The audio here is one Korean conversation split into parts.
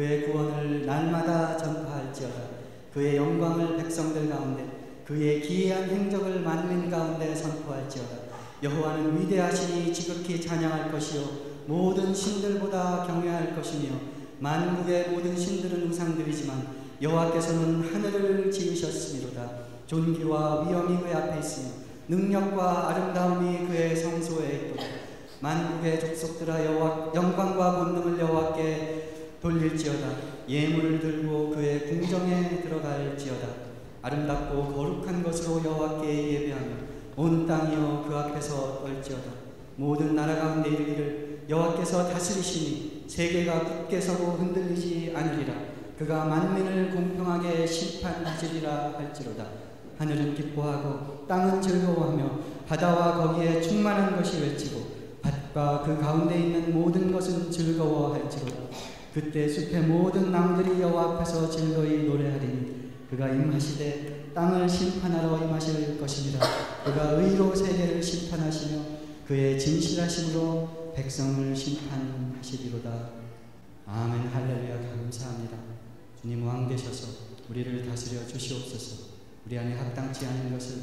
그의 구원을 날마다 전파할지어다. 그의 영광을 백성들 가운데, 그의 기이한 행적을 만민 가운데 선포할지어다. 여호와는 위대하시니 지극히 찬양할 것이요 모든 신들보다 경외할 것이며, 만국의 모든 신들은 우상들이지만 여호와께서는 하늘을 지으셨음이로다. 존귀와 위엄이 그의 앞에 있으며 능력과 아름다움이 그의 성소에 있도다. 만국의 족속들아 여호와 영광과 본능을 여호와께 돌릴지어다. 예물을 들고 그의 궁정에 들어갈지어다. 아름답고 거룩한 것으로 여호와께 예배하며 온 땅이여 그 앞에서 떨지어다. 모든 나라 가운데 이르기를 여호와께서 다스리시니 세계가 굳게 서고 흔들리지 않으리라. 그가 만민을 공평하게 심판하시리라 할지로다. 하늘은 기뻐하고 땅은 즐거워하며 바다와 거기에 충만한 것이 외치고 밭과 그 가운데 있는 모든 것은 즐거워할지로다. 그때 숲의 모든 나무들이 여호와 앞에서 즐거이 노래하리니 그가 임하시되 땅을 심판하러 임하실 것이니라. 그가 의로 세계를 심판하시며 그의 진실하심으로 백성을 심판하시리로다. 아멘. 할렐루야. 감사합니다. 주님 왕 되셔서 우리를 다스려 주시옵소서. 우리 안에 합당치 않은 것을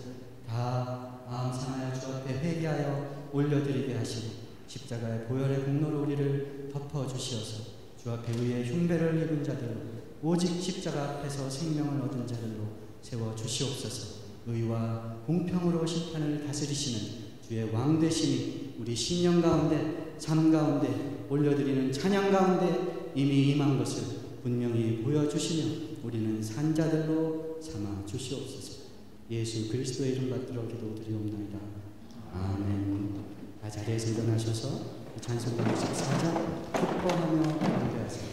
다 마음 상하여 주 앞에 회개하여 올려드리게 하시고 십자가의 보혈의 공로로 우리를 덮어주시어서 주 앞에 의의 흉배를 입은 자들로 오직 십자가 앞에서 생명을 얻은 자들로 세워주시옵소서. 의와 공평으로 심판을 다스리시는 주의 왕 되심이 우리 신령 가운데 삶 가운데 올려드리는 찬양 가운데 이미 임한 것을 분명히 보여주시며 우리는 산자들로 삼아 주시옵소서. 예수 그리스도의 이름 받들어 기도드리옵나이다. 아멘. 다 자리에서 일어나셔서 찬송가 64장 기뻐하며 경배하세요.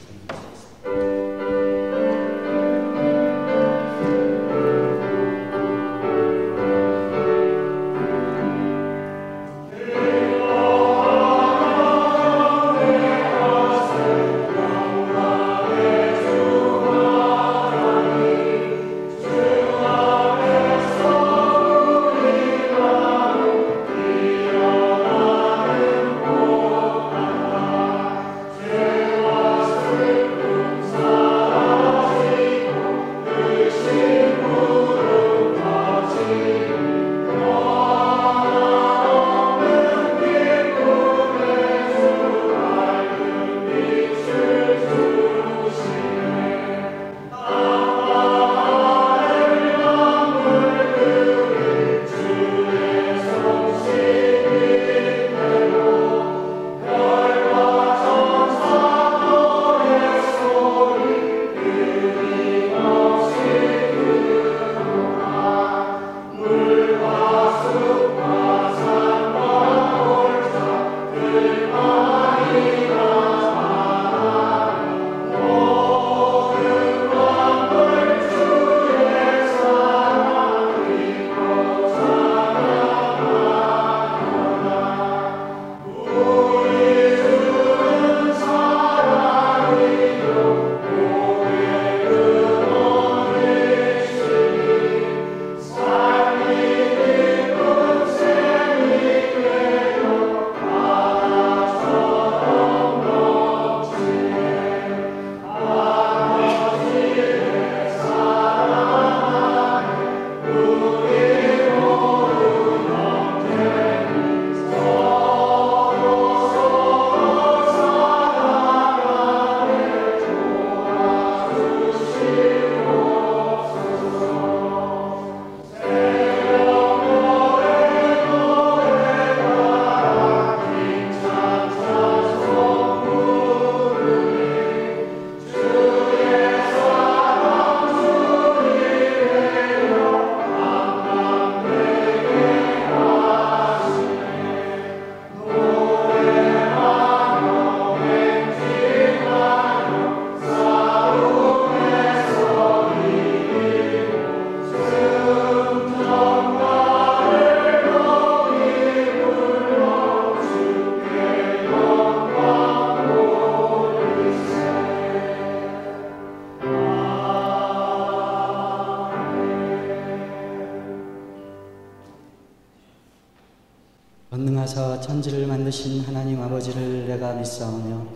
전능하사 천지를 만드신 하나님 아버지를 내가 믿사오며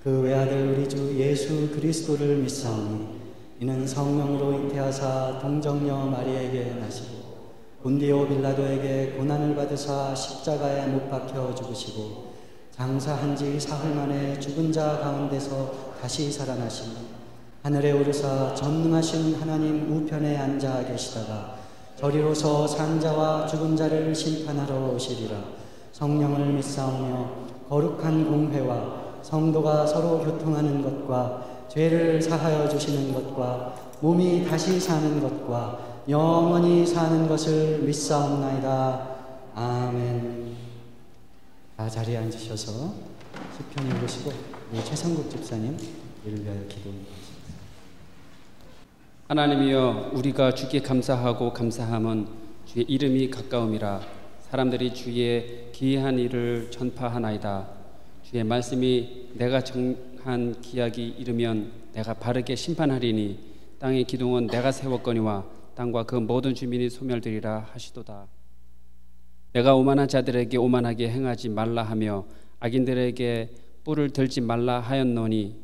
그 외아들 우리 주 예수 그리스도를 믿사오니 이는 성령으로 잉태하사 동정녀 마리에게 나시고 본디오 빌라도에게 고난을 받으사 십자가에 못 박혀 죽으시고 장사한 지 사흘 만에 죽은 자 가운데서 다시 살아나시니 하늘에 오르사 전능하신 하나님 우편에 앉아 계시다가 저리로서 산 자와 죽은 자를 심판하러 오시리라. 성령을 믿사오며 거룩한 공회와 성도가 서로 교통하는 것과 죄를 사하여 주시는 것과 몸이 다시 사는 것과 영원히 사는 것을 믿사옵나이다. 아멘. 다 자리에 앉으셔서 시편 읽으시고 최성국 집사님 이를 위하여 기도합니다. 하나님이여, 우리가 주께 감사하고 감사함은 주의 이름이 가까움이라. 사람들이 주의 기이한 일을 전파하나이다. 주의 말씀이 내가 정한 기약이 이르면 내가 바르게 심판하리니 땅의 기둥은 내가 세웠거니와 땅과 그 모든 주민이 소멸되리라 하시도다. 내가 오만한 자들에게 오만하게 행하지 말라 하며 악인들에게 뿔을 들지 말라 하였노니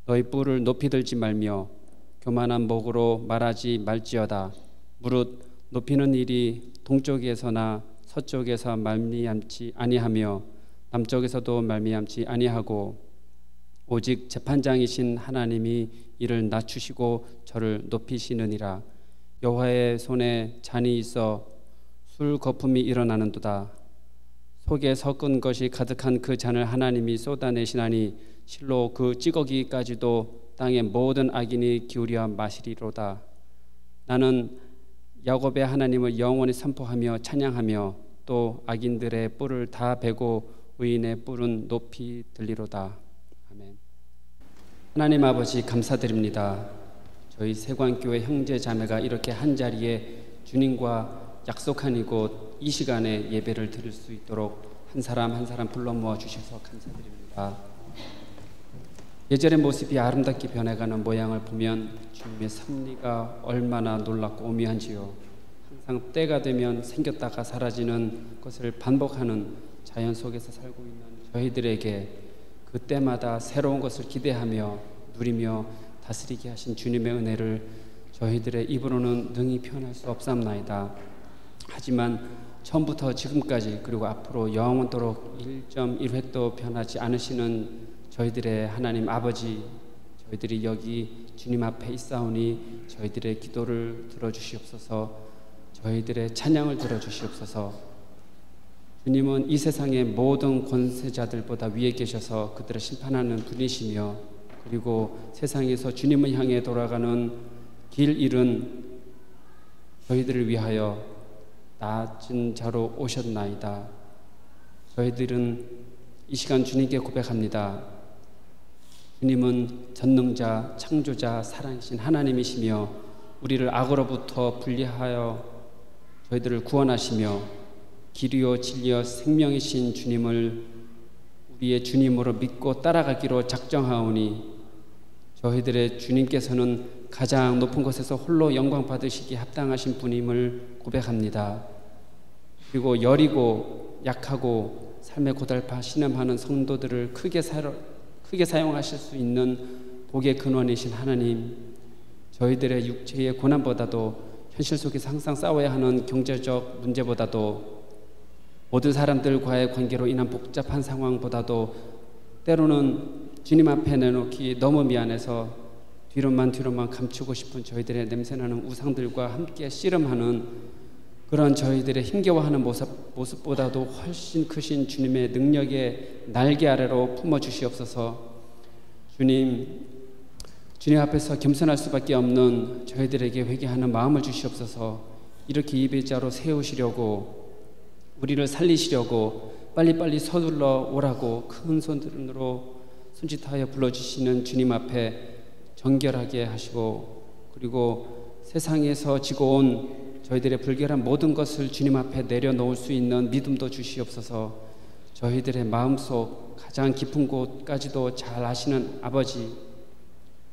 너희 뿔을 높이 들지 말며 교만한 목으로 말하지 말지어다. 무릇 높이는 일이 동쪽에서나 서쪽에서 말미암지 아니하며 남쪽에서도 말미암지 아니하고 오직 재판장이신 하나님이 이를 낮추시고 저를 높이시느니라. 여호와의 손에 잔이 있어 술 거품이 일어나는도다. 속에 섞은 것이 가득한 그 잔을 하나님이 쏟아내시나니 실로 그 찌꺼기까지도 땅의 모든 악인이 기울여 마시리로다. 나는 야곱의 하나님을 영원히 선포하며 찬양하며 또 악인들의 뿔을 다 베고 의인의 뿔은 높이 들리로다. 아멘. 하나님 아버지, 감사드립니다. 저희 세관교회 형제 자매가 이렇게 한자리에 주님과 약속한 이곳 이 시간에 예배를 드릴 수 있도록 한 사람 한 사람 불러 모아 주셔서 감사드립니다. 예전의 모습이 아름답게 변해가는 모양을 보면 주님의 섭리가 얼마나 놀랍고 오묘한지요. 항상 때가 되면 생겼다가 사라지는 것을 반복하는 자연 속에서 살고 있는 저희들에게 그 때마다 새로운 것을 기대하며 누리며 다스리게 하신 주님의 은혜를 저희들의 입으로는 능히 표현할 수 없사옵나이다. 하지만 처음부터 지금까지 그리고 앞으로 영원토록 1.1획도 변하지 않으시는 저희들의 하나님 아버지, 저희들이 여기 주님 앞에 있사오니 저희들의 기도를 들어주시옵소서, 저희들의 찬양을 들어주시옵소서. 주님은 이 세상의 모든 권세자들보다 위에 계셔서 그들을 심판하는 분이시며 그리고 세상에서 주님을 향해 돌아가는 길 잃은 저희들을 위하여 낮은 자로 오셨나이다. 저희들은 이 시간 주님께 고백합니다. 주님은 전능자, 창조자, 살아계신 하나님이시며 우리를 악으로부터 분리하여 저희들을 구원하시며 길이요 진리요 생명이신 주님을 우리의 주님으로 믿고 따라가기로 작정하오니 저희들의 주님께서는 가장 높은 곳에서 홀로 영광 받으시기에 합당하신 분임을 고백합니다. 그리고 여리고 약하고 삶의 고달파 신음하는 성도들을 크게 사용하실 수 있는 복의 근원이신 하나님, 저희들의 육체의 고난보다도 현실 속에서 항상 싸워야 하는 경제적 문제보다도 모든 사람들과의 관계로 인한 복잡한 상황보다도 때로는 주님 앞에 내놓기 너무 미안해서 뒤로만 감추고 싶은 저희들의 냄새나는 우상들과 함께 씨름하는 그런 저희들의 힘겨워하는 모습보다도 훨씬 크신 주님의 능력의 날개 아래로 품어주시옵소서. 주님 앞에서 겸손할 수밖에 없는 저희들에게 회개하는 마음을 주시옵소서. 이렇게 예배자로 세우시려고 우리를 살리시려고 빨리빨리 서둘러 오라고 큰 손으로 손짓하여 불러주시는 주님 앞에 정결하게 하시고 그리고 세상에서 지고 온 저희들의 불결한 모든 것을 주님 앞에 내려놓을 수 있는 믿음도 주시옵소서. 저희들의 마음속 가장 깊은 곳까지도 잘 아시는 아버지,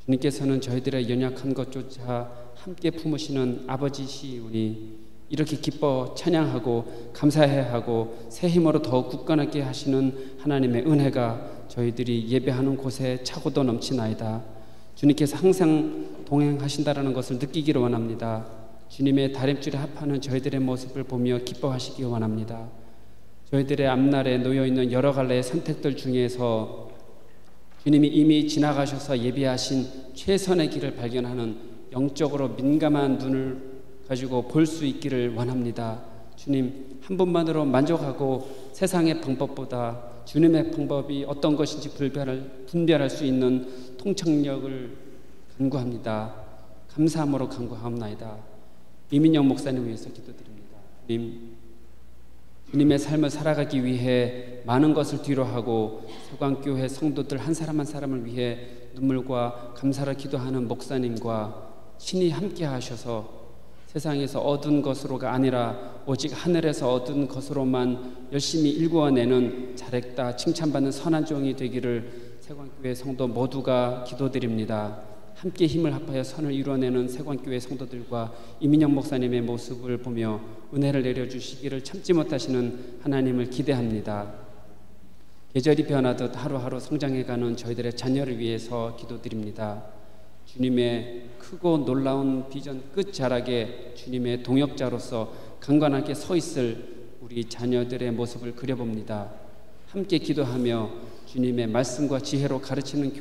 주님께서는 저희들의 연약한 것조차 함께 품으시는 아버지시오니 이렇게 기뻐 찬양하고 감사해야 하고 새 힘으로 더욱 굳건하게 하시는 하나님의 은혜가 저희들이 예배하는 곳에 차고도 넘치나이다. 주님께서 항상 동행하신다라는 것을 느끼기를 원합니다. 주님의 다림줄에 합하는 저희들의 모습을 보며 기뻐하시기 원합니다. 저희들의 앞날에 놓여있는 여러 갈래의 선택들 중에서 주님이 이미 지나가셔서 예비하신 최선의 길을 발견하는 영적으로 민감한 눈을 가지고 볼 수 있기를 원합니다. 주님 한 분만으로 만족하고 세상의 방법보다 주님의 방법이 어떤 것인지 분별할 수 있는 통찰력을 간구합니다. 감사함으로 간구하옵나이다. 이민영 목사님 위해서 기도드립니다. 주님의 삶을 살아가기 위해 많은 것을 뒤로하고 세관교회 성도들 한 사람 한 사람을 위해 눈물과 감사를 기도하는 목사님과 신이 함께 하셔서 세상에서 얻은 것으로가 아니라 오직 하늘에서 얻은 것으로만 열심히 일구어내는 잘했다 칭찬받는 선한 종이 되기를 세관교회 성도 모두가 기도드립니다. 함께 힘을 합하여 선을 이루어내는 세관교회 성도들과 이민영 목사님의 모습을 보며 은혜를 내려주시기를 참지 못하시는 하나님을 기대합니다. 계절이 변하듯 하루하루 성장해가는 저희들의 자녀를 위해서 기도드립니다. 주님의 크고 놀라운 비전 끝자락에 주님의 동역자로서 강건하게 서 있을 우리 자녀들의 모습을 그려봅니다. 함께 기도하며 주님의 말씀과 지혜로 가르치는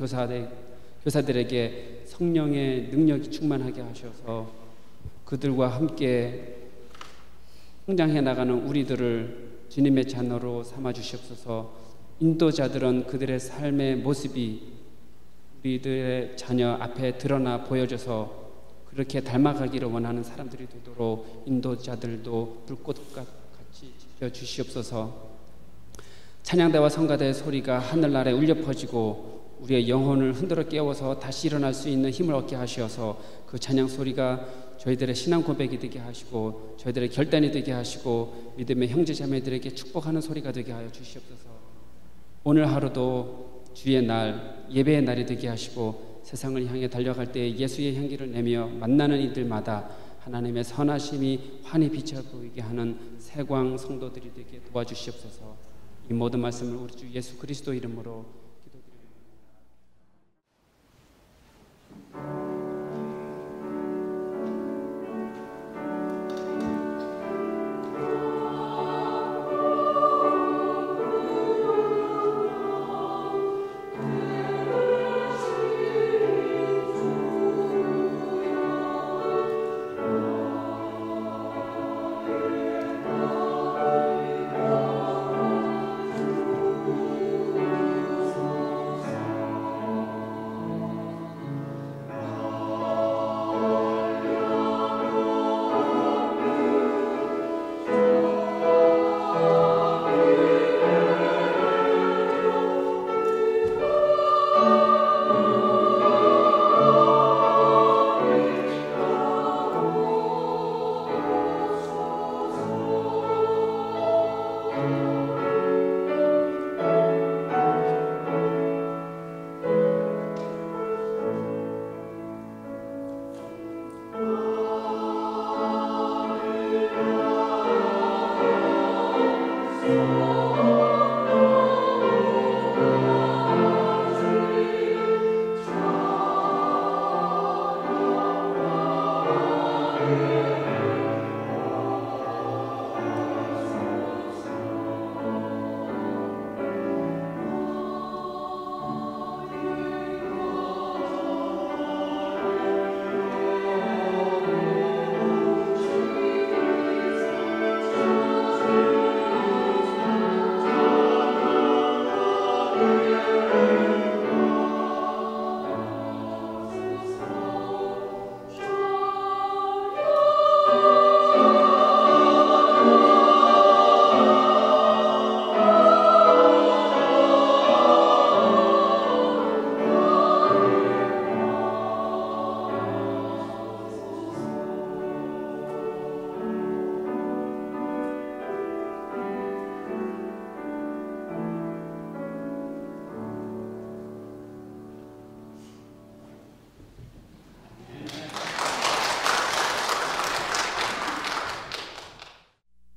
교사들에게 성령의 능력이 충만하게 하셔서 그들과 함께 성장해 나가는 우리들을 주님의 자녀로 삼아 주시옵소서. 인도자들은 그들의 삶의 모습이 우리들의 자녀 앞에 드러나 보여져서 그렇게 닮아가기를 원하는 사람들이 되도록 인도자들도 불꽃과 같이 지켜주시옵소서. 찬양대와 성가대의 소리가 하늘나라에 울려 퍼지고 우리의 영혼을 흔들어 깨워서 다시 일어날 수 있는 힘을 얻게 하시어서 그 찬양 소리가 저희들의 신앙 고백이 되게 하시고 저희들의 결단이 되게 하시고 믿음의 형제자매들에게 축복하는 소리가 되게 하여 주시옵소서. 오늘 하루도 주의 날, 예배의 날이 되게 하시고 세상을 향해 달려갈 때 예수의 향기를 내며 만나는 이들마다 하나님의 선하심이 환히 비쳐 보이게 하는 세광 성도들이 되게 도와주시옵소서. 이 모든 말씀을 우리 주 예수 그리스도 이름으로 기도드립니다.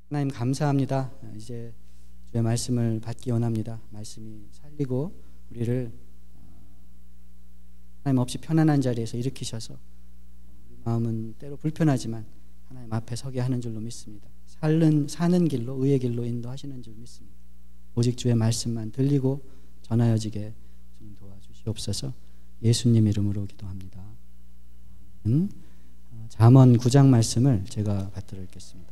하나님 감사합니다. 이제 주의 말씀을 받기 원합니다. 말씀이 살리고 우리를 하나님 없이 편안한 자리에서 일으키셔서 우리 마음은 때로 불편하지만 하나님 앞에 서게 하는 줄로 믿습니다. 사는 길로, 의의 길로 인도하시는 줄 믿습니다. 오직 주의 말씀만 들리고 전하여지게 주님 도와주시옵소서. 예수님 이름으로 기도합니다. 잠언 9장 말씀을 제가 받들어 읽겠습니다.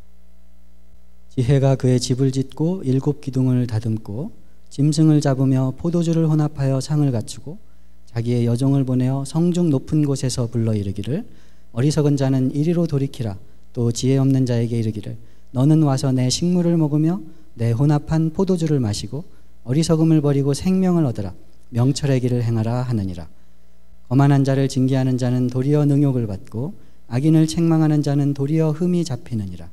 지혜가 그의 집을 짓고 7 기둥을 다듬고 짐승을 잡으며 포도주를 혼합하여 상을 갖추고 자기의 여종을 보내어 성중 높은 곳에서 불러 이르기를 어리석은 자는 이리로 돌이키라. 또 지혜 없는 자에게 이르기를 너는 와서 내 식물을 먹으며 내 혼합한 포도주를 마시고 어리석음을 버리고 생명을 얻으라. 명철의 길을 행하라 하느니라. 거만한 자를 징계하는 자는 도리어 능욕을 받고 악인을 책망하는 자는 도리어 흠이 잡히느니라.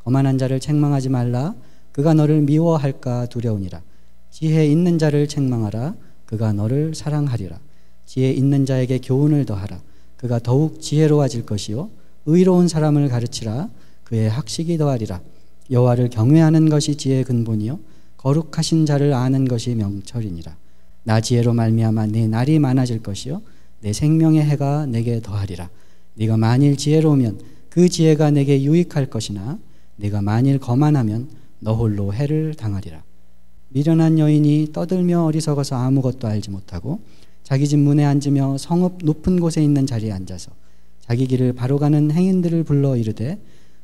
거만한 자를 책망하지 말라. 그가 너를 미워할까 두려우니라. 지혜 있는 자를 책망하라. 그가 너를 사랑하리라. 지혜 있는 자에게 교훈을 더하라. 그가 더욱 지혜로워질 것이요 의로운 사람을 가르치라. 그의 학식이 더하리라. 여호와를 경외하는 것이 지혜의 근본이요 거룩하신 자를 아는 것이 명철이니라. 나 지혜로 말미암아 네 날이 많아질 것이요 내 생명의 해가 내게 더하리라. 네가 만일 지혜로우면 그 지혜가 내게 유익할 것이나 네가 만일 거만하면 너 홀로 해를 당하리라. 미련한 여인이 떠들며 어리석어서 아무것도 알지 못하고 자기 집 문에 앉으며 성읍 높은 곳에 있는 자리에 앉아서 자기 길을 바로 가는 행인들을 불러 이르되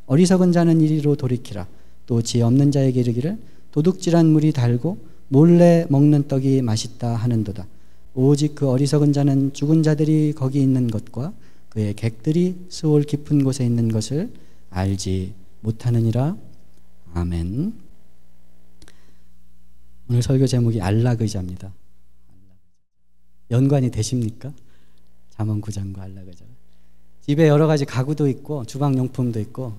어리석은 자는 이리로 돌이키라. 또 지혜 없는 자에게 이르기를 도둑질한 물이 달고 몰래 먹는 떡이 맛있다 하는도다. 오직 그 어리석은 자는 죽은 자들이 거기 있는 것과 그의 객들이 스올 깊은 곳에 있는 것을 알지 못하느니라. 아멘. 오늘 설교 제목이 안락의자입니다. 연관이 되십니까? 잠언 9장과 안락의자. 집에 여러 가지 가구도 있고 주방용품도 있고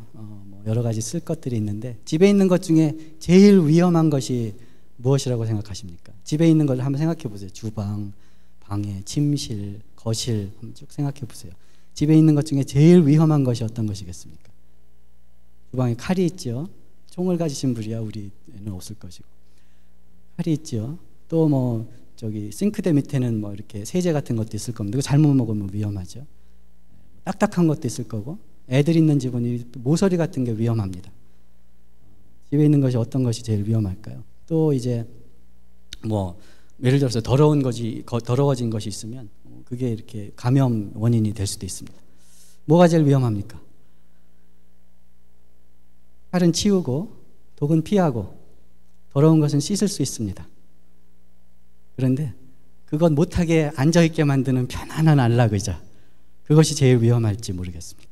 여러 가지 쓸 것들이 있는데 집에 있는 것 중에 제일 위험한 것이 무엇이라고 생각하십니까? 집에 있는 걸 한번 생각해 보세요. 주방, 방해, 침실, 거실 한번 쭉 생각해 보세요. 집에 있는 것 중에 제일 위험한 것이 어떤 것이겠습니까? 주방에 칼이 있죠. 총을 가지신 분이야 우리는 없을 것이고 칼이 있죠. 또 싱크대 밑에는 이렇게 세제 같은 것도 있을 겁니다. 이거 잘못 먹으면 위험하죠. 딱딱한 것도 있을 거고 애들 있는 집은 모서리 같은 게 위험합니다. 집에 있는 것이 어떤 것이 제일 위험할까요? 또 이제 예를 들어서 더러워진 것이 있으면 그게 이렇게 감염 원인이 될 수도 있습니다. 뭐가 제일 위험합니까? 칼은 치우고 독은 피하고 더러운 것은 씻을 수 있습니다. 그런데 그것 못하게 앉아있게 만드는 편안한 안락의자, 그것이 제일 위험할지 모르겠습니다.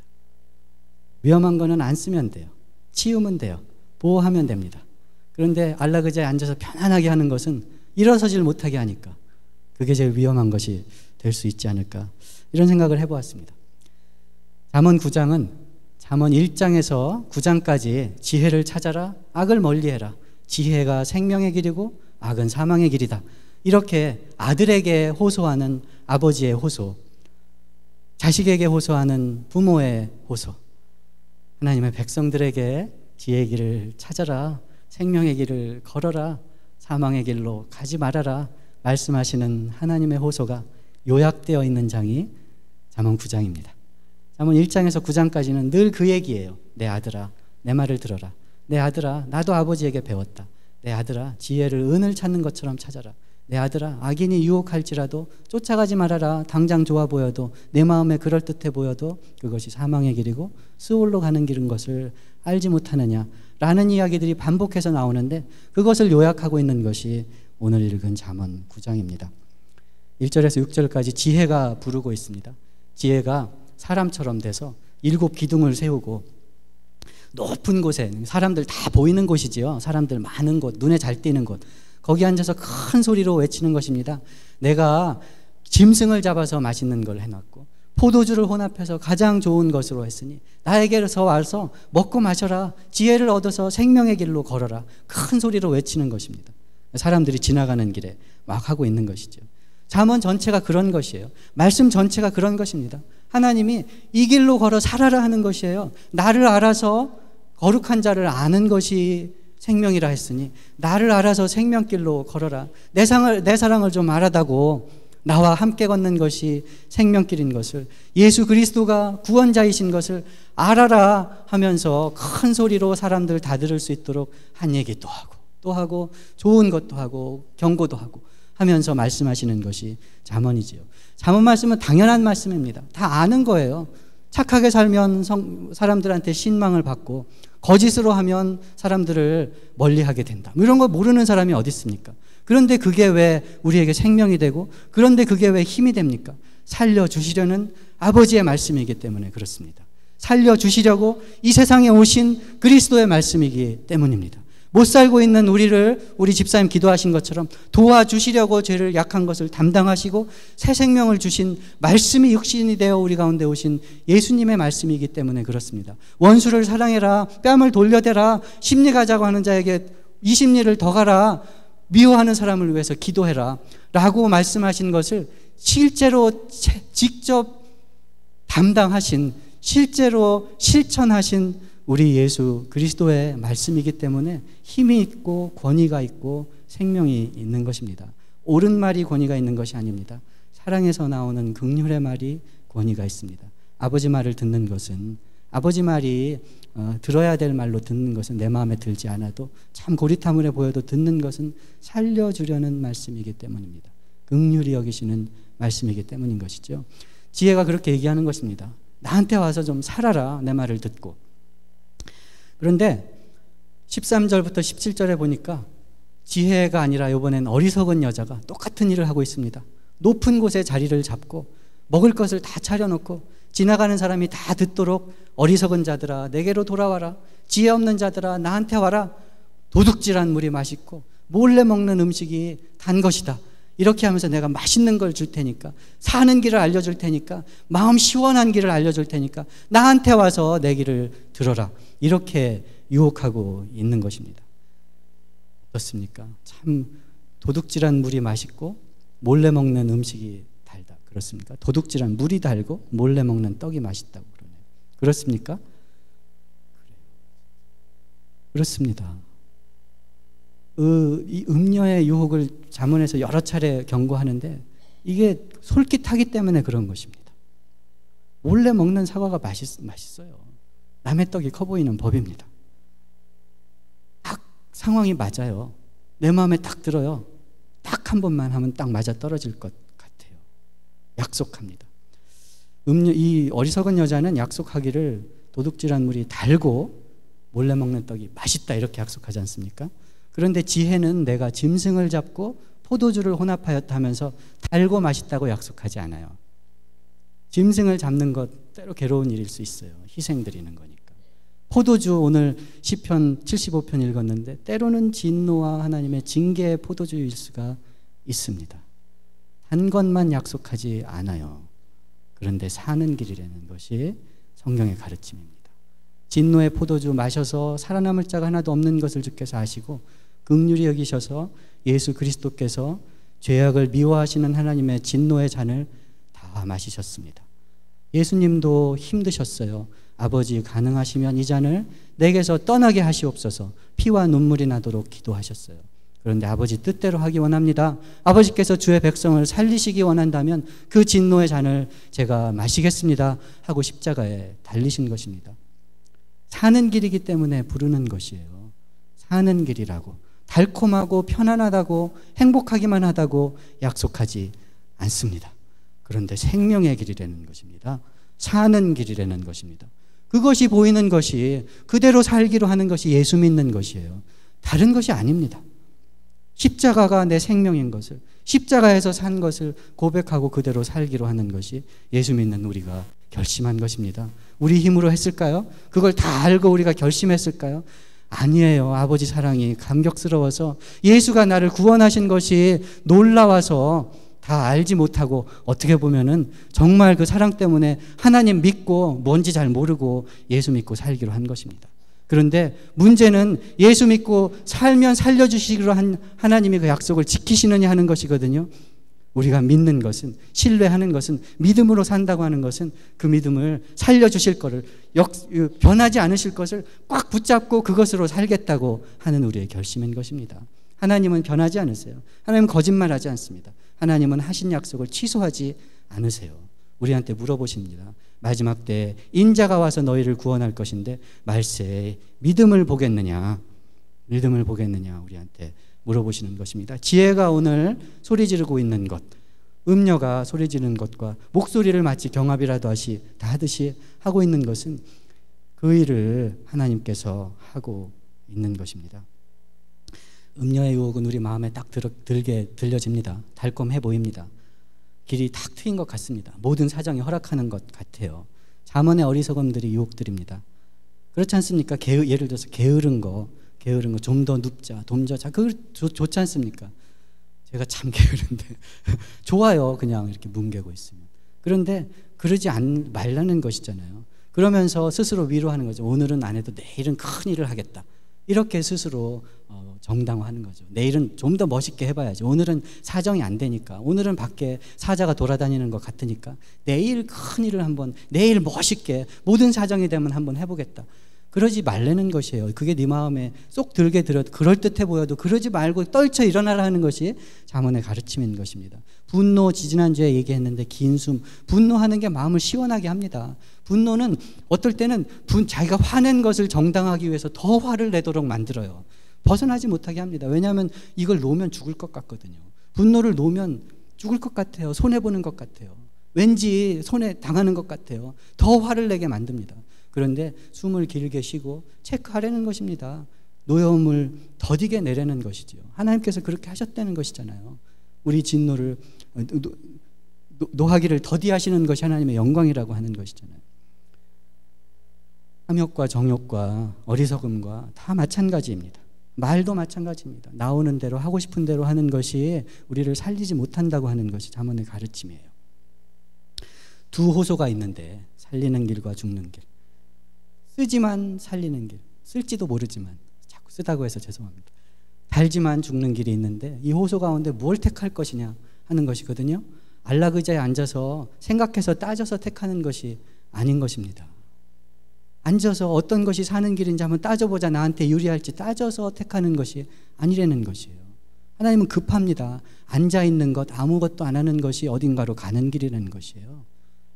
위험한 거는 안 쓰면 돼요. 치우면 돼요. 보호하면 됩니다. 그런데 안락의자에 앉아서 편안하게 하는 것은 일어서질 못하게 하니까 그게 제일 위험한 것이 될 수 있지 않을까, 이런 생각을 해보았습니다. 잠언 9장은 잠언 1장에서 9장까지 지혜를 찾아라, 악을 멀리해라, 지혜가 생명의 길이고 악은 사망의 길이다, 이렇게 아들에게 호소하는 아버지의 호소, 자식에게 호소하는 부모의 호소, 하나님의 백성들에게 지혜의 길을 찾아라, 생명의 길을 걸어라, 사망의 길로 가지 말아라 말씀하시는 하나님의 호소가 요약되어 있는 장이 잠언 9장입니다. 잠언 1장에서 9장까지는 늘 그 얘기예요. 내 아들아, 내 말을 들어라. 내 아들아, 나도 아버지에게 배웠다. 내 아들아, 지혜를 은을 찾는 것처럼 찾아라. 내 아들아, 악인이 유혹할지라도 쫓아가지 말아라. 당장 좋아 보여도, 내 마음에 그럴듯해 보여도 그것이 사망의 길이고 스올로 가는 길인 것을 알지 못하느냐 라는 이야기들이 반복해서 나오는데, 그것을 요약하고 있는 것이 오늘 읽은 잠언 9장입니다. 1절에서 6절까지 지혜가 부르고 있습니다. 지혜가 사람처럼 돼서 7 기둥을 세우고 높은 곳에, 사람들 다 보이는 곳이지요. 사람들 많은 곳, 눈에 잘 띄는 곳, 거기 앉아서 큰 소리로 외치는 것입니다. 내가 짐승을 잡아서 맛있는 걸 해놨고 포도주를 혼합해서 가장 좋은 것으로 했으니 나에게서 와서 먹고 마셔라. 지혜를 얻어서 생명의 길로 걸어라. 큰 소리로 외치는 것입니다. 사람들이 지나가는 길에 막 하고 있는 것이죠. 잠언 전체가 그런 것이에요. 말씀 전체가 그런 것입니다. 하나님이 이 길로 걸어 살아라 하는 것이에요. 나를 알아서 거룩한 자를 아는 것이 생명이라 했으니 나를 알아서 생명길로 걸어라. 내 사랑을 좀 알아다고 나와 함께 걷는 것이 생명길인 것을, 예수 그리스도가 구원자이신 것을 알아라 하면서 큰 소리로 사람들 다 들을 수 있도록 한 얘기 또 하고 좋은 것도 하고 경고도 하고 하면서 말씀하시는 것이 잠언이지요. 잠언 말씀은 당연한 말씀입니다. 다 아는 거예요. 착하게 살면 사람들한테 신망을 받고 거짓으로 하면 사람들을 멀리하게 된다. 이런 거 모르는 사람이 어디 있습니까? 그런데 그게 왜 우리에게 생명이 되고, 그런데 그게 왜 힘이 됩니까? 살려주시려는 아버지의 말씀이기 때문에 그렇습니다. 살려주시려고 이 세상에 오신 그리스도의 말씀이기 때문입니다. 못 살고 있는 우리를 우리 집사님 기도하신 것처럼 도와주시려고 죄를 약한 것을 담당하시고 새 생명을 주신 말씀이 육신이 되어 우리 가운데 오신 예수님의 말씀이기 때문에 그렇습니다. 원수를 사랑해라, 뺨을 돌려대라, 심리 가자고 하는 자에게 20리를 더 가라, 미워하는 사람을 위해서 기도해라 라고 말씀하신 것을 실제로 직접 담당하신, 실제로 실천하신 우리 예수 그리스도의 말씀이기 때문에 힘이 있고 권위가 있고 생명이 있는 것입니다. 옳은 말이 권위가 있는 것이 아닙니다. 사랑에서 나오는 긍휼의 말이 권위가 있습니다. 아버지 말을 듣는 것은, 아버지 말이 들어야 될 말로 듣는 것은 내 마음에 들지 않아도 참 고리타물해 보여도 듣는 것은 살려주려는 말씀이기 때문입니다. 긍휼히 여기시는 말씀이기 때문인 것이죠. 지혜가 그렇게 얘기하는 것입니다. 나한테 와서 좀 살아라, 내 말을 듣고. 그런데 13절부터 17절에 보니까 지혜가 아니라 이번엔 어리석은 여자가 똑같은 일을 하고 있습니다. 높은 곳에 자리를 잡고 먹을 것을 다 차려놓고 지나가는 사람이 다 듣도록 어리석은 자들아 내게로 돌아와라, 지혜 없는 자들아 나한테 와라, 도둑질한 물이 맛있고 몰래 먹는 음식이 단 것이다, 이렇게 하면서 내가 맛있는 걸 줄 테니까, 사는 길을 알려줄 테니까, 마음 시원한 길을 알려줄 테니까 나한테 와서 내 길을 들어라, 이렇게 유혹하고 있는 것입니다. 어떻습니까? 참 도둑질한 물이 맛있고 몰래 먹는 음식이 달다, 그렇습니까? 도둑질한 물이 달고 몰래 먹는 떡이 맛있다고 그러네요. 그렇습니까? 그렇습니다. 이 음녀의 유혹을 잠언에서 여러 차례 경고하는데 이게 솔깃하기 때문에 그런 것입니다. 몰래 먹는 사과가 맛있어요. 남의 떡이 커 보이는 법입니다. 딱 상황이 맞아요. 내 마음에 딱 들어요. 딱 한 번만 하면 딱 맞아 떨어질 것 같아요. 약속합니다. 이 어리석은 여자는 약속하기를 도둑질한 물이 달고 몰래 먹는 떡이 맛있다 이렇게 약속하지 않습니까? 그런데 지혜는 내가 짐승을 잡고 포도주를 혼합하였다 하면서 달고 맛있다고 약속하지 않아요. 짐승을 잡는 것 때로 괴로운 일일 수 있어요. 희생 드리는 거니까. 포도주, 오늘 시편 75편 읽었는데 때로는 진노와 하나님의 징계의 포도주일 수가 있습니다. 단 것만 약속하지 않아요. 그런데 사는 길이라는 것이 성경의 가르침입니다. 진노의 포도주 마셔서 살아남을 자가 하나도 없는 것을 주께서 아시고 긍휼히 여기셔서 예수 그리스도께서 죄악을 미워하시는 하나님의 진노의 잔을 다 마시셨습니다. 예수님도 힘드셨어요. 아버지 가능하시면 이 잔을 내게서 떠나게 하시옵소서, 피와 눈물이 나도록 기도하셨어요. 그런데 아버지 뜻대로 하기 원합니다. 아버지께서 주의 백성을 살리시기 원한다면 그 진노의 잔을 제가 마시겠습니다 하고 십자가에 달리신 것입니다. 사는 길이기 때문에 부르는 것이에요. 사는 길이라고, 달콤하고 편안하다고 행복하기만 하다고 약속하지 않습니다. 그런데 생명의 길이라는 것입니다. 사는 길이라는 것입니다. 그것이 보이는 것이, 그대로 살기로 하는 것이 예수 믿는 것이에요. 다른 것이 아닙니다. 십자가가 내 생명인 것을, 십자가에서 산 것을 고백하고 그대로 살기로 하는 것이 예수 믿는 우리가 결심한 것입니다. 우리 힘으로 했을까요? 그걸 다 알고 우리가 결심했을까요? 아니에요. 아버지 사랑이 감격스러워서, 예수가 나를 구원하신 것이 놀라워서 다 알지 못하고, 어떻게 보면은 정말 그 사랑 때문에 하나님 믿고 뭔지 잘 모르고 예수 믿고 살기로 한 것입니다. 그런데 문제는 예수 믿고 살면 살려주시기로 한 하나님이 그 약속을 지키시느냐 하는 것이거든요. 우리가 믿는 것은, 신뢰하는 것은, 믿음으로 산다고 하는 것은 그 믿음을 살려주실 것을, 변하지 않으실 것을 꽉 붙잡고 그것으로 살겠다고 하는 우리의 결심인 것입니다. 하나님은 변하지 않으세요. 하나님은 거짓말하지 않습니다. 하나님은 하신 약속을 취소하지 않으세요. 우리한테 물어보십니다. 마지막 때에 인자가 와서 너희를 구원할 것인데 말세에 믿음을 보겠느냐, 믿음을 보겠느냐 우리한테 물어보시는 것입니다. 지혜가 오늘 소리 지르고 있는 것, 음녀가 소리 지르는 것과 목소리를 마치 경합이라도 하듯이 하고 있는 것은 그 일을 하나님께서 하고 있는 것입니다. 음녀의 유혹은 우리 마음에 딱 들려집니다. 달콤해 보입니다. 길이 탁 트인 것 같습니다. 모든 사정이 허락하는 것 같아요. 잠언의 어리석음들이 유혹들입니다. 그렇지 않습니까? 예를 들어서 게으른 거 좀 더 눕자, 돕자, 그거 좋지 않습니까? 제가 참 게으른데 좋아요. 그냥 이렇게 뭉개고 있으면. 그런데 그러지 말라는 것이잖아요. 그러면서 스스로 위로하는 거죠. 오늘은 안 해도 내일은 큰 일을 하겠다. 이렇게 스스로 정당화하는 거죠. 내일은 좀 더 멋있게 해봐야지. 오늘은 사정이 안 되니까, 오늘은 밖에 사자가 돌아다니는 것 같으니까 내일 큰 일을 내일 멋있게 모든 사정이 되면 한번 해보겠다. 그러지 말라는 것이에요. 그게 네 마음에 쏙 들게 들어도 그럴듯해 보여도 그러지 말고 떨쳐 일어나라 하는 것이 잠언의 가르침인 것입니다. 분노, 지지난주에 얘기했는데 긴 숨, 분노하는 게 마음을 시원하게 합니다. 분노는 어떨 때는 자기가 화낸 것을 정당하기 위해서 더 화를 내도록 만들어요. 벗어나지 못하게 합니다. 왜냐하면 이걸 놓으면 죽을 것 같거든요. 분노를 놓으면 죽을 것 같아요. 손해보는 것 같아요. 왠지 손해 당하는 것 같아요. 더 화를 내게 만듭니다. 그런데 숨을 길게 쉬고 체크하려는 것입니다. 노여움을 더디게 내려는 것이지요. 하나님께서 그렇게 하셨다는 것이잖아요. 우리 진노를 노하기를 더디하시는 것이 하나님의 영광이라고 하는 것이잖아요. 탐욕과 정욕과 어리석음과 다 마찬가지입니다. 말도 마찬가지입니다. 나오는 대로 하고 싶은 대로 하는 것이 우리를 살리지 못한다고 하는 것이 잠언의 가르침이에요. 두 호소가 있는데 살리는 길과 죽는 길. 쓰지만 살리는 길, 쓸지도 모르지만 자꾸 쓰다고 해서 죄송합니다. 달지만 죽는 길이 있는데 이 호소 가운데 뭘 택할 것이냐 하는 것이거든요. 안락 의자에 앉아서 생각해서 따져서 택하는 것이 아닌 것입니다. 앉아서 어떤 것이 사는 길인지 한번 따져보자, 나한테 유리할지 따져서 택하는 것이 아니라는 것이에요. 하나님은 급합니다. 앉아있는 것, 아무것도 안 하는 것이 어딘가로 가는 길이라는 것이에요.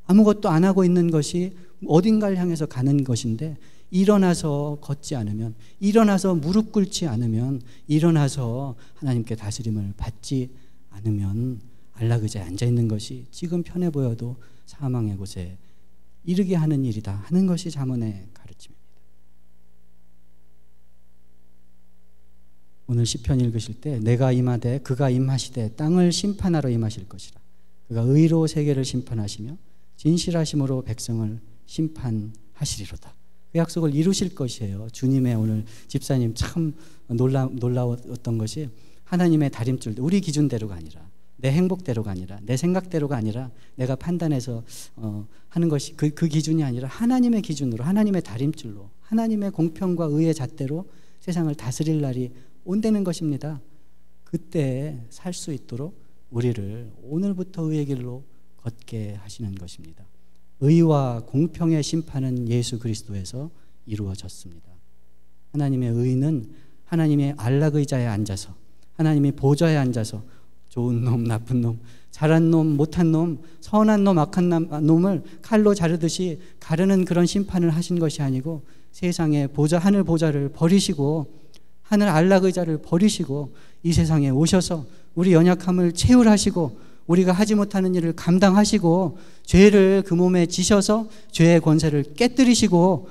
아무것도 안 하고 있는 것이 어딘가를 향해서 가는 것인데, 일어나서 걷지 않으면, 일어나서 무릎 꿇지 않으면, 일어나서 하나님께 다스림을 받지 않으면 안락 의자에 앉아있는 것이 지금 편해 보여도 사망의 곳에 이르게 하는 일이다 하는 것이 잠언의 가르침입니다. 오늘 시편 읽으실 때 내가 임하되 그가 임하시되 땅을 심판하러 임하실 것이라. 그가 의로 세계를 심판하시며 진실하심으로 백성을 심판하시리로다. 그 약속을 이루실 것이에요. 주님의 오늘 집사님 참 놀라웠던 것이 하나님의 다림줄, 우리 기준대로가 아니라, 내 행복대로가 아니라, 내 생각대로가 아니라, 내가 판단해서 하는 것이 그 기준이 아니라 하나님의 기준으로, 하나님의 다림줄로, 하나님의 공평과 의의 잣대로 세상을 다스릴 날이 온다는 것입니다. 그때 살 수 있도록 우리를 오늘부터 의의 길로 걷게 하시는 것입니다. 의와 공평의 심판은 예수 그리스도에서 이루어졌습니다. 하나님의 의는 하나님의 안락 의자에 앉아서, 하나님의 보좌에 앉아서 좋은 놈, 나쁜 놈, 잘한 놈, 못한 놈, 선한 놈, 악한 놈을 칼로 자르듯이 가르는 그런 심판을 하신 것이 아니고, 세상의 보좌, 하늘 보좌를 버리시고, 하늘 안락 의자를 버리시고 이 세상에 오셔서 우리 연약함을 채울하시고, 우리가 하지 못하는 일을 감당하시고, 죄를 그 몸에 지셔서 죄의 권세를 깨뜨리시고,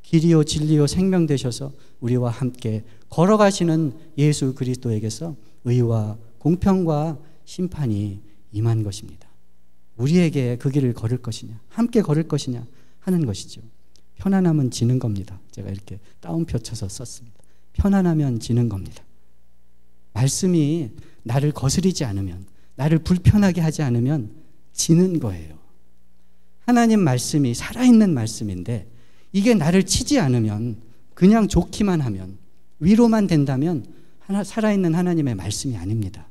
길이요 진리요 생명 되셔서 우리와 함께 걸어가시는 예수 그리스도에게서 의와 공평과 심판이 임한 것입니다. 우리에게 그 길을 걸을 것이냐, 함께 걸을 것이냐 하는 것이죠. 편안하면 지는 겁니다. 제가 이렇게 따옴표 쳐서 썼습니다. 편안하면 지는 겁니다. 말씀이 나를 거스리지 않으면, 나를 불편하게 하지 않으면 지는 거예요. 하나님 말씀이 살아있는 말씀인데 이게 나를 치지 않으면, 그냥 좋기만 하면, 위로만 된다면 살아있는 하나님의 말씀이 아닙니다.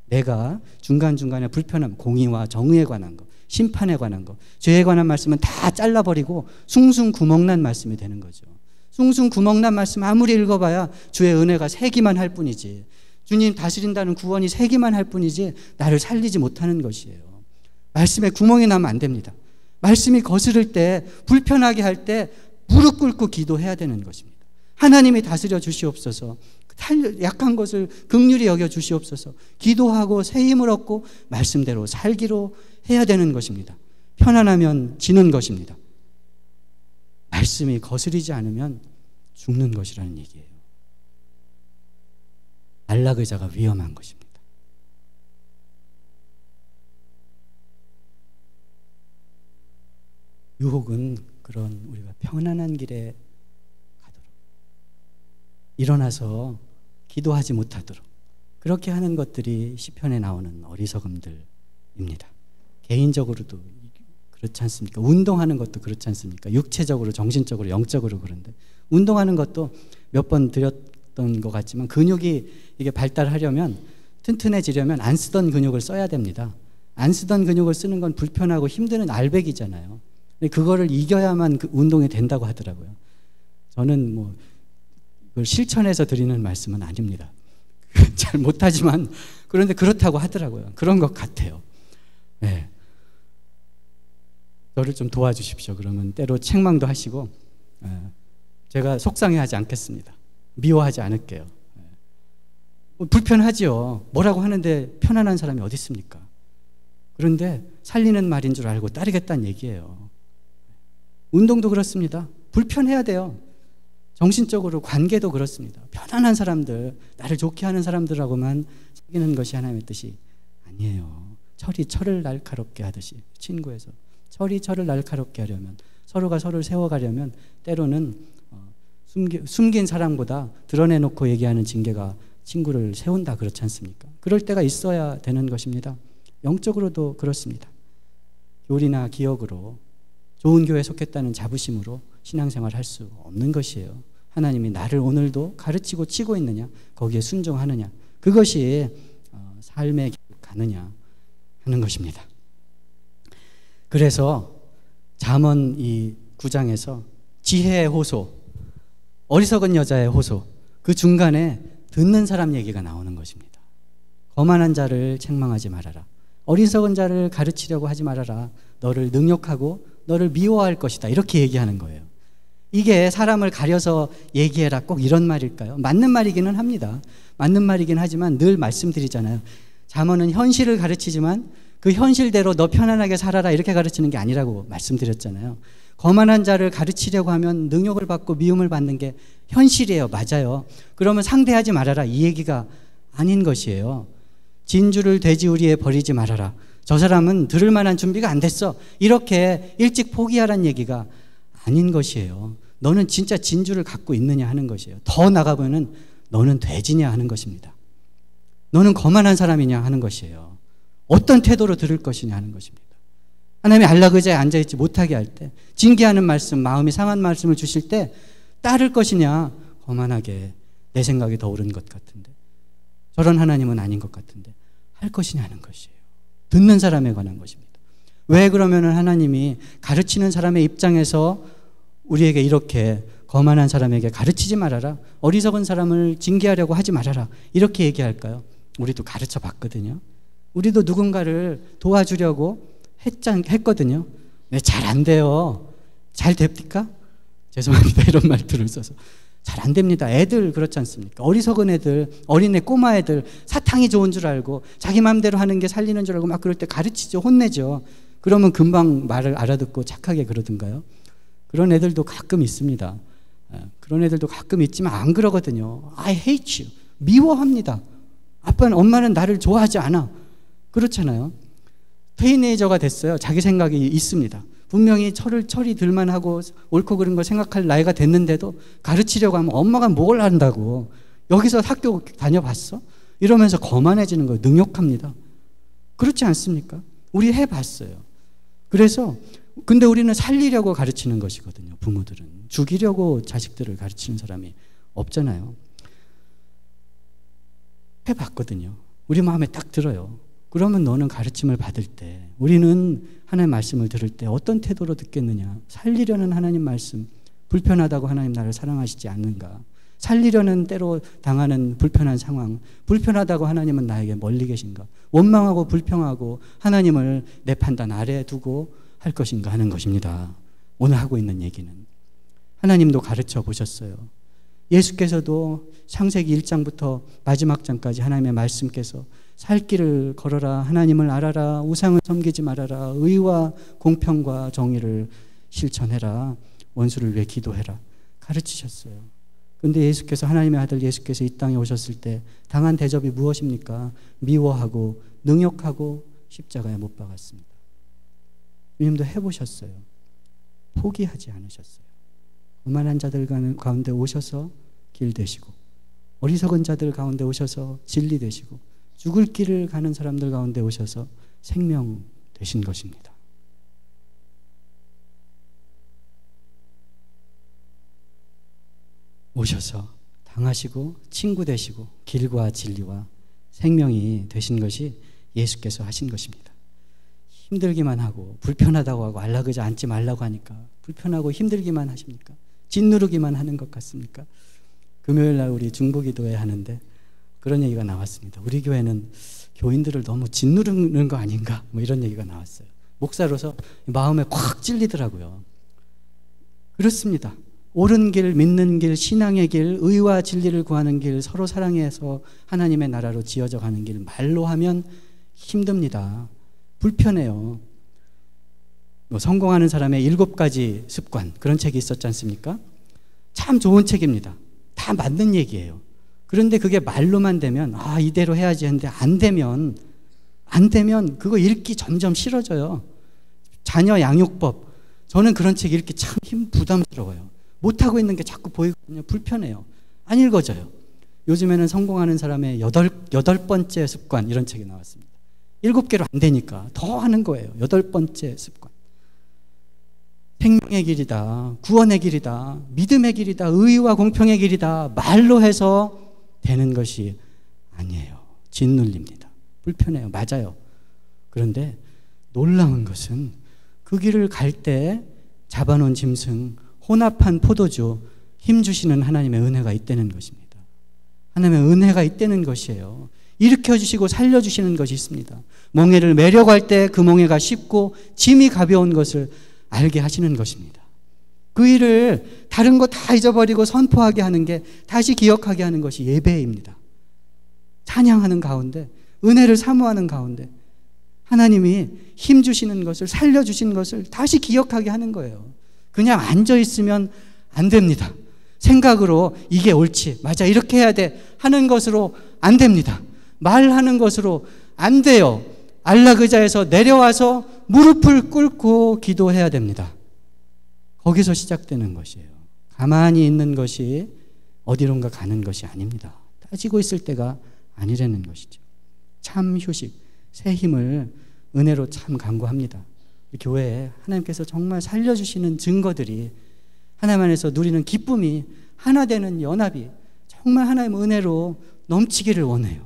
내가 중간중간에 불편함, 공의와 정의에 관한 거, 심판에 관한 거, 죄에 관한 말씀은 다 잘라버리고 숭숭 구멍난 말씀이 되는 거죠. 숭숭 구멍난 말씀 아무리 읽어봐야 주의 은혜가 새기만 할 뿐이지, 주님 다스린다는 구원이 새기만 할 뿐이지 나를 살리지 못하는 것이에요. 말씀에 구멍이 나면 안 됩니다. 말씀이 거스를 때, 불편하게 할 때 무릎 꿇고 기도해야 되는 것입니다. 하나님이 다스려 주시옵소서, 약한 것을 긍휼히 여겨 주시옵소서, 기도하고 새 힘을 얻고 말씀대로 살기로 해야 되는 것입니다. 편안하면 지는 것입니다. 말씀이 거스리지 않으면 죽는 것이라는 얘기예요. 안락의자가 위험한 것입니다. 유혹은 그런 우리가 편안한 길에 가도록, 일어나서 기도하지 못하도록 그렇게 하는 것들이 시편에 나오는 어리석음들입니다. 개인적으로도 그렇지 않습니까? 운동하는 것도 그렇지 않습니까? 육체적으로, 정신적으로, 영적으로. 그런데 운동하는 것도 몇 번 드렸던 것 같지만, 근육이 이게 발달하려면, 튼튼해지려면 안 쓰던 근육을 써야 됩니다. 안 쓰던 근육을 쓰는 건 불편하고 힘드는 알배기잖아요. 근데 그거를 이겨야만 그 운동이 된다고 하더라고요. 저는 뭐 그걸 실천해서 드리는 말씀은 아닙니다. 잘 못하지만, 그런데 그렇다고 하더라고요. 그런 것 같아요. 네. 저를 좀 도와주십시오. 그러면 때로 책망도 하시고, 제가 속상해하지 않겠습니다. 미워하지 않을게요. 불편하지요. 뭐라고 하는데 편안한 사람이 어디 있습니까? 그런데 살리는 말인 줄 알고 따르겠다는 얘기예요. 운동도 그렇습니다. 불편해야 돼요. 정신적으로, 관계도 그렇습니다. 편안한 사람들, 나를 좋게 하는 사람들하고만 사귀는 것이 하나님의 뜻이 아니에요. 철이 철을 날카롭게 하듯이, 친구에서 철이 철을 날카롭게 하려면, 서로가 서로를 세워가려면 때로는 숨긴 사랑보다 드러내놓고 얘기하는 징계가 친구를 세운다, 그렇지 않습니까? 그럴 때가 있어야 되는 것입니다. 영적으로도 그렇습니다. 교리나 기억으로, 좋은 교회에 속했다는 자부심으로 신앙생활을 할 수 없는 것이에요. 하나님이 나를 오늘도 가르치고 치고 있느냐, 거기에 순종하느냐, 그것이 삶의 길을 가느냐 하는 것입니다. 그래서 잠언 이 9장에서 지혜의 호소, 어리석은 여자의 호소, 그 중간에 듣는 사람 얘기가 나오는 것입니다. 거만한 자를 책망하지 말아라. 어리석은 자를 가르치려고 하지 말아라. 너를 능욕하고 너를 미워할 것이다. 이렇게 얘기하는 거예요. 이게 사람을 가려서 얘기해라, 꼭 이런 말일까요? 맞는 말이기는 합니다. 맞는 말이긴 하지만 늘 말씀드리잖아요. 잠언은 현실을 가르치지만 그 현실대로 너 편안하게 살아라 이렇게 가르치는 게 아니라고 말씀드렸잖아요. 거만한 자를 가르치려고 하면 능욕을 받고 미움을 받는 게 현실이에요. 맞아요. 그러면 상대하지 말아라 이 얘기가 아닌 것이에요. 진주를 돼지우리에 버리지 말아라. 저 사람은 들을 만한 준비가 안 됐어. 이렇게 일찍 포기하라는 얘기가 아닌 것이에요. 너는 진짜 진주를 갖고 있느냐 하는 것이에요. 더 나가보면 너는 돼지냐 하는 것입니다. 너는 거만한 사람이냐 하는 것이에요. 어떤 태도로 들을 것이냐 하는 것입니다. 하나님이 안락의자에 앉아있지 못하게 할 때, 징계하는 말씀, 마음이 상한 말씀을 주실 때 따를 것이냐, 거만하게 내 생각이 더 옳은 것 같은데, 저런 하나님은 아닌 것 같은데 할 것이냐 하는 것이에요. 듣는 사람에 관한 것입니다. 왜 그러면 하나님이 가르치는 사람의 입장에서 우리에게 이렇게 거만한 사람에게 가르치지 말아라, 어리석은 사람을 징계하려고 하지 말아라 이렇게 얘기할까요? 우리도 가르쳐 봤거든요. 우리도 누군가를 도와주려고 했거든요. 네, 잘 안 돼요. 잘 됩니까? 죄송합니다. 이런 말들을 써서. 잘 안 됩니다. 애들 그렇지 않습니까? 어리석은 애들, 어린애 꼬마 애들 사탕이 좋은 줄 알고 자기 마음대로 하는 게 살리는 줄 알고 막 그럴 때 가르치죠. 혼내죠. 그러면 금방 말을 알아듣고 착하게 그러던가요? 그런 애들도 가끔 있습니다. 그런 애들도 가끔 있지만 안 그러거든요. I hate you. 미워합니다. 아빠는, 엄마는 나를 좋아하지 않아. 그렇잖아요. 테이네이저가 됐어요. 자기 생각이 있습니다. 분명히 철이 들만하고 옳고 그른 걸 생각할 나이가 됐는데도 가르치려고 하면 엄마가 뭘 한다고, 여기서 학교 다녀봤어? 이러면서 거만해지는 거예요. 능욕합니다. 그렇지 않습니까? 우리 해봤어요. 그래서 근데 우리는 살리려고 가르치는 것이거든요. 부모들은 죽이려고 자식들을 가르치는 사람이 없잖아요. 해봤거든요. 우리 마음에 딱 들어요. 그러면 너는 가르침을 받을 때, 우리는 하나님 말씀을 들을 때 어떤 태도로 듣겠느냐? 살리려는 하나님 말씀, 불편하다고 하나님 나를 사랑하시지 않는가? 살리려는 때로 당하는 불편한 상황, 불편하다고 하나님은 나에게 멀리 계신가? 원망하고 불평하고 하나님을 내 판단 아래에 두고 할 것인가 하는 것입니다. 오늘 하고 있는 얘기는 하나님도 가르쳐 보셨어요. 예수께서도 창세기 1장부터 마지막 장까지 하나님의 말씀께서 살 길을 걸어라, 하나님을 알아라, 우상을 섬기지 말아라, 의와 공평과 정의를 실천해라, 원수를 위해 기도해라 가르치셨어요. 그런데 예수께서, 하나님의 아들 예수께서 이 땅에 오셨을 때 당한 대접이 무엇입니까? 미워하고 능욕하고 십자가에 못 박았습니다. 주님도 해보셨어요. 포기하지 않으셨어요. 오만한 자들 가운데 오셔서 길 되시고, 어리석은 자들 가운데 오셔서 진리 되시고, 죽을 길을 가는 사람들 가운데 오셔서 생명 되신 것입니다. 오셔서 당하시고 친구 되시고 길과 진리와 생명이 되신 것이 예수께서 하신 것입니다. 힘들기만 하고 불편하다고 하고 안락의자 앉지 말라고 하니까 불편하고 힘들기만 하십니까? 짓누르기만 하는 것 같습니까? 금요일날 우리 중보기도회 하는데 그런 얘기가 나왔습니다. 우리 교회는 교인들을 너무 짓누르는 거 아닌가? 뭐 이런 얘기가 나왔어요. 목사로서 마음에 콱 찔리더라고요. 그렇습니다. 옳은 길, 믿는 길, 신앙의 길, 의와 진리를 구하는 길, 서로 사랑해서 하나님의 나라로 지어져 가는 길, 말로 하면 힘듭니다. 불편해요. 성공하는 사람의 7가지 습관, 그런 책이 있었지 않습니까? 참 좋은 책입니다. 다 맞는 얘기예요. 그런데 그게 말로만 되면 이대로 해야지 했는데 안 되면 그거 읽기 점점 싫어져요. 자녀 양육법, 저는 그런 책 읽기 참 부담스러워요. 못하고 있는 게 자꾸 보이거든요. 불편해요. 안 읽어져요. 요즘에는 성공하는 사람의 8번째 습관, 이런 책이 나왔습니다. 7개로 안 되니까 더 하는 거예요. 8번째 습관. 생명의 길이다, 구원의 길이다, 믿음의 길이다, 의와 공평의 길이다, 말로 해서 되는 것이 아니에요. 짓눌립니다. 불편해요. 맞아요. 그런데 놀라운 것은 그 길을 갈 때 잡아놓은 짐승, 혼합한 포도주, 힘주시는 하나님의 은혜가 있다는 것입니다. 하나님의 은혜가 있다는 것이에요. 일으켜주시고 살려주시는 것이 있습니다. 멍에를 매려고 할 때 그 멍에가 쉽고 짐이 가벼운 것을 알게 하시는 것입니다. 그 일을 다른 거 다 잊어버리고 선포하게 하는 게, 다시 기억하게 하는 것이 예배입니다. 찬양하는 가운데, 은혜를 사모하는 가운데 하나님이 힘주시는 것을, 살려주신 것을 다시 기억하게 하는 거예요. 그냥 앉아있으면 안 됩니다. 생각으로 이게 옳지, 맞아, 이렇게 해야 돼 하는 것으로 안 됩니다. 말하는 것으로 안 돼요. 안락의자에서 내려와서 무릎을 꿇고 기도해야 됩니다. 거기서 시작되는 것이에요. 가만히 있는 것이 어디론가 가는 것이 아닙니다. 따지고 있을 때가 아니라는 것이죠. 참 휴식, 새 힘을 은혜로 참 간구합니다. 교회에 하나님께서 정말 살려주시는 증거들이, 하나님 안에서 누리는 기쁨이, 하나 되는 연합이 정말 하나님의 은혜로 넘치기를 원해요.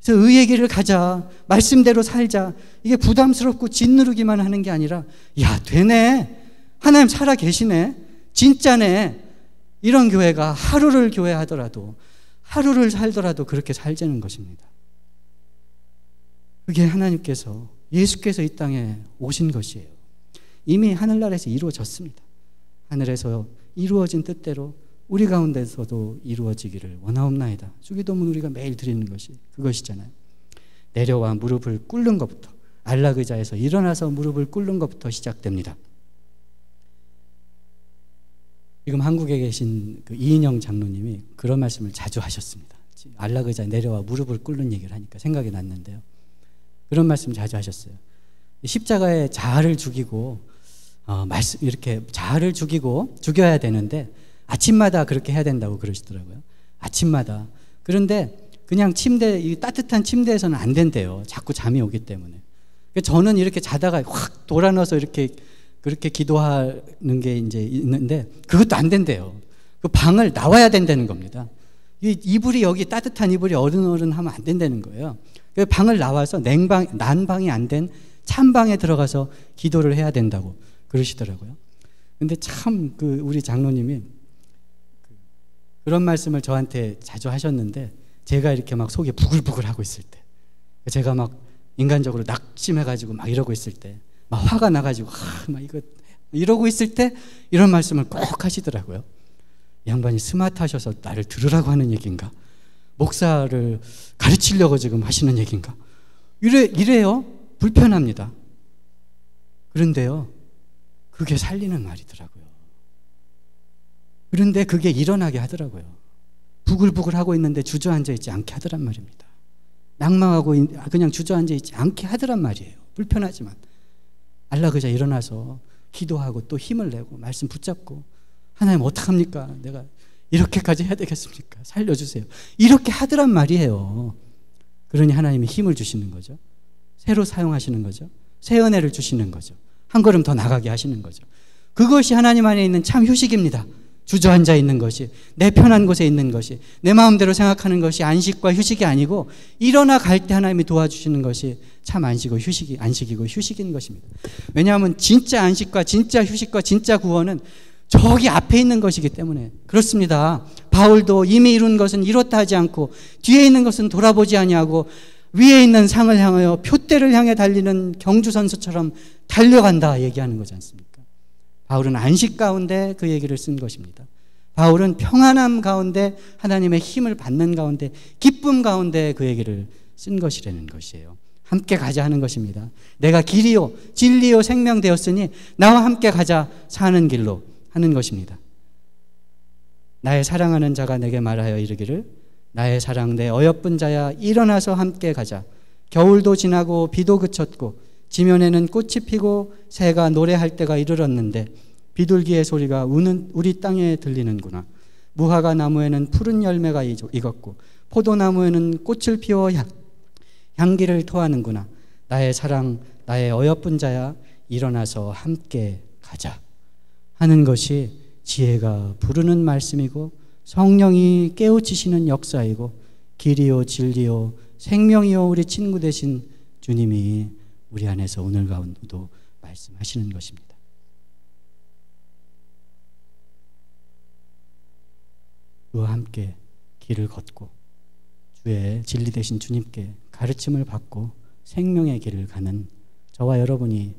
그래서 의의 길을 가자, 말씀대로 살자, 이게 부담스럽고 짓누르기만 하는 게 아니라, 야, 되네, 하나님 살아 계시네, 진짜네, 이런 교회가 하루를 교회하더라도, 하루를 살더라도 그렇게 살자는 것입니다. 그게 하나님께서, 예수께서 이 땅에 오신 것이에요. 이미 하늘나라에서 이루어졌습니다. 하늘에서 이루어진 뜻대로 우리 가운데서도 이루어지기를 원하옵나이다. 주기도문 우리가 매일 드리는 것이 그것이잖아요. 내려와 무릎을 꿇는 것부터, 안락의자에서 일어나서 무릎을 꿇는 것부터 시작됩니다. 지금 한국에 계신 그 이인영 장로님이 그런 말씀을 자주 하셨습니다. 안락의자에 내려와 무릎을 꿇는 얘기를 하니까 생각이 났는데요. 그런 말씀 자주 하셨어요. 십자가에 자아를 죽이고 이렇게 자아를 죽여야 되는데 아침마다 그렇게 해야 된다고 그러시더라고요. 아침마다. 그런데 그냥 이 따뜻한 침대에서는 안 된대요. 자꾸 잠이 오기 때문에. 저는 이렇게 자다가 확 돌아눠서 그렇게 기도하는 게 이제 있는데 그것도 안 된대요. 그 방을 나와야 된다는 겁니다. 이불이 여기 따뜻한 이불이 어른어른하면 안 된다는 거예요. 그래서 방을 나와서 난방이 안 된 찬방에 들어가서 기도를 해야 된다고 그러시더라고요. 근데 참 우리 장로님이 그런 말씀을 저한테 자주 하셨는데, 제가 이렇게 막 속이 부글부글 하고 있을 때, 제가 막 인간적으로 낙심해가지고 막 이러고 있을 때, 막 화가 나가지고 막 이러고 있을 때 이런 말씀을 꼭 하시더라고요. 이 양반이 스마트하셔서 나를 들으라고 하는 얘기인가? 목사를 가르치려고 지금 하시는 얘기인가? 이래요. 불편합니다. 그런데요, 그게 살리는 말이더라고요. 그런데 그게 일어나게 하더라고요. 부글부글 하고 있는데 주저앉아 있지 않게 하더란 말입니다. 낙망하고 그냥 주저앉아 있지 않게 하더란 말이에요. 불편하지만 알라그자 일어나서 기도하고 또 힘을 내고 말씀 붙잡고, 하나님 어떡합니까? 내가 이렇게까지 해야 되겠습니까? 살려주세요. 이렇게 하더란 말이에요. 그러니 하나님이 힘을 주시는 거죠. 새로 사용하시는 거죠. 새 은혜를 주시는 거죠. 한 걸음 더 나가게 하시는 거죠. 그것이 하나님 안에 있는 참 휴식입니다. 주저앉아 있는 것이, 내 편한 곳에 있는 것이, 내 마음대로 생각하는 것이 안식과 휴식이 아니고, 일어나 갈 때 하나님이 도와주시는 것이 참 안식이고 휴식인 것입니다. 왜냐하면 진짜 안식과 진짜 휴식과 진짜 구원은 저기 앞에 있는 것이기 때문에 그렇습니다. 바울도 이미 이룬 것은 이뤘다 하지 않고 뒤에 있는 것은 돌아보지 아니하고 위에 있는 상을 향하여 표대를 향해 달리는 경주 선수처럼 달려간다 얘기하는 거지 않습니까? 바울은 안식 가운데 그 얘기를 쓴 것입니다. 바울은 평안함 가운데 하나님의 힘을 받는 가운데 기쁨 가운데 그 얘기를 쓴 것이라는 것이에요. 함께 가자 하는 것입니다. 내가 길이요 진리요 생명 되었으니 나와 함께 가자 사는 길로 하는 것입니다. 나의 사랑하는 자가 내게 말하여 이르기를 나의 사랑 내 어여쁜 자야 일어나서 함께 가자. 겨울도 지나고 비도 그쳤고 지면에는 꽃이 피고 새가 노래할 때가 이르렀는데 비둘기의 소리가 우리 땅에 들리는구나. 무화과 나무에는 푸른 열매가 익었고 포도나무에는 꽃을 피워 향기를 토하는구나. 나의 사랑 나의 어여쁜 자야 일어나서 함께 가자 하는 것이 지혜가 부르는 말씀이고 성령이 깨우치시는 역사이고 길이요 진리요 생명이요 우리 친구 되신 주님이 우리 안에서 오늘 가운데도 말씀하시는 것입니다. 그와 함께 길을 걷고 주의 진리 되신 주님께 가르침을 받고 생명의 길을 가는 저와 여러분이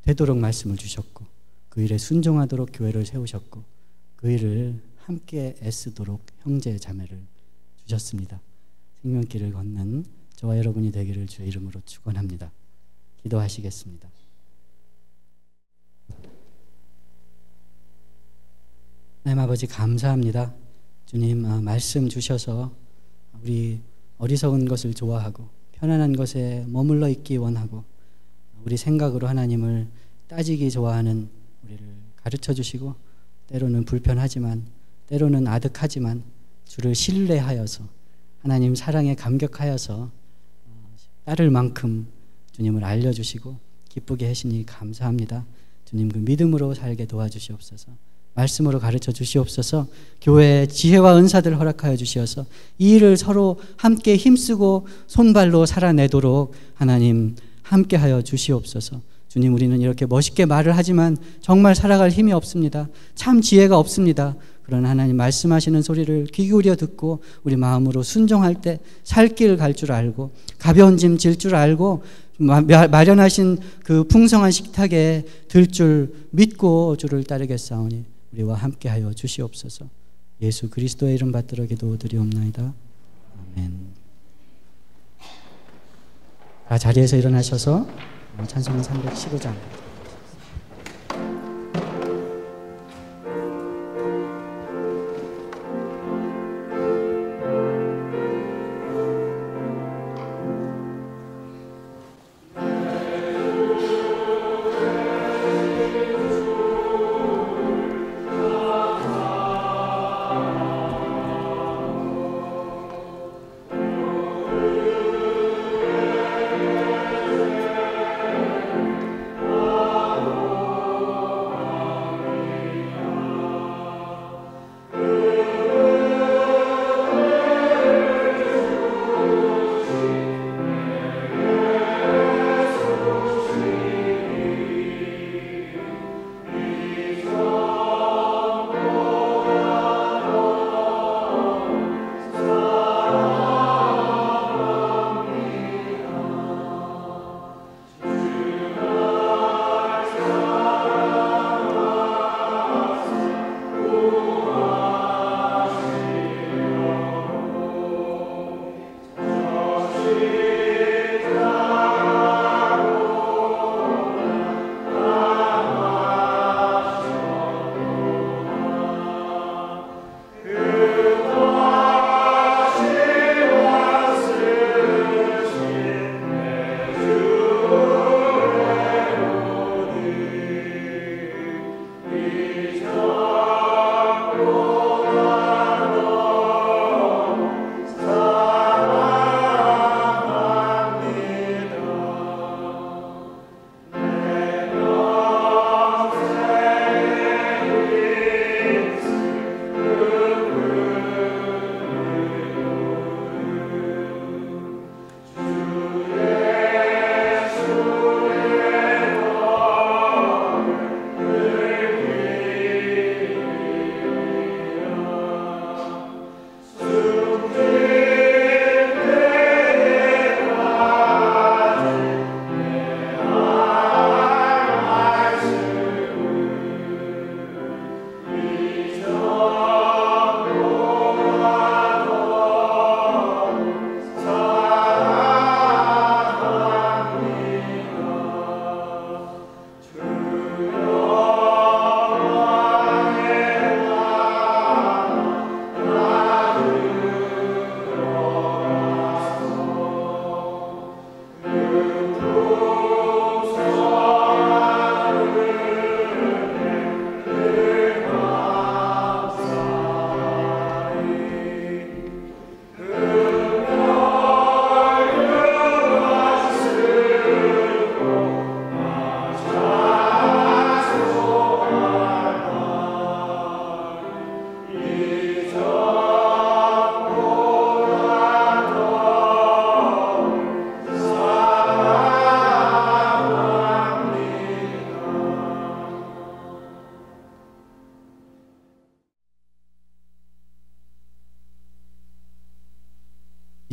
되도록 말씀을 주셨고 그 일에 순종하도록 교회를 세우셨고 그 일을 함께 애쓰도록 형제 자매를 주셨습니다. 생명길을 걷는 저와 여러분이 되기를 주의 이름으로 축원합니다. 기도하시겠습니다. 하나님 아버지 감사합니다. 주님 말씀 주셔서 우리 어리석은 것을 좋아하고 편안한 것에 머물러 있기 원하고 우리 생각으로 하나님을 따지기 좋아하는 우리를 가르쳐 주시고 때로는 불편하지만 때로는 아득하지만 주를 신뢰하여서 하나님 사랑에 감격하여서 따를 만큼 주님을 알려주시고 기쁘게 하시니 감사합니다. 주님 그 믿음으로 살게 도와주시옵소서. 말씀으로 가르쳐 주시옵소서. 교회에 지혜와 은사들을 허락하여 주시어서 이 일을 서로 함께 힘쓰고 손발로 살아내도록 하나님 함께하여 주시옵소서. 주님 우리는 이렇게 멋있게 말을 하지만 정말 살아갈 힘이 없습니다. 참 지혜가 없습니다. 그러나 하나님 말씀하시는 소리를 귀 기울여 듣고 우리 마음으로 순종할 때 살 길 갈 줄 알고 가벼운 짐 질 줄 알고 마련하신 그 풍성한 식탁에 들 줄 믿고 주를 따르겠사오니 우리와 함께하여 주시옵소서. 예수 그리스도의 이름 받들어 기도드리옵나이다. 아멘. 자리에서 일어나셔서 찬송가 315장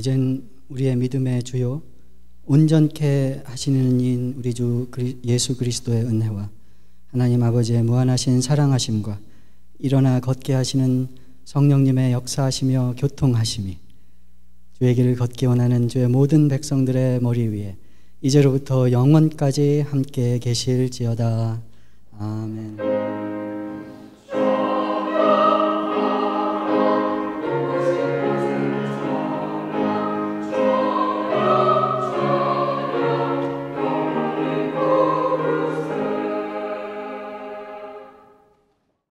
이젠 우리의 믿음의 주요 온전케 하시는 이인 우리 주 예수 그리스도의 은혜와 하나님 아버지의 무한하신 사랑하심과 일어나 걷게 하시는 성령님의 역사하시며 교통하심이 주의 길을 걷기 원하는 주의 모든 백성들의 머리 위에 이제로부터 영원까지 함께 계실지어다. 아멘.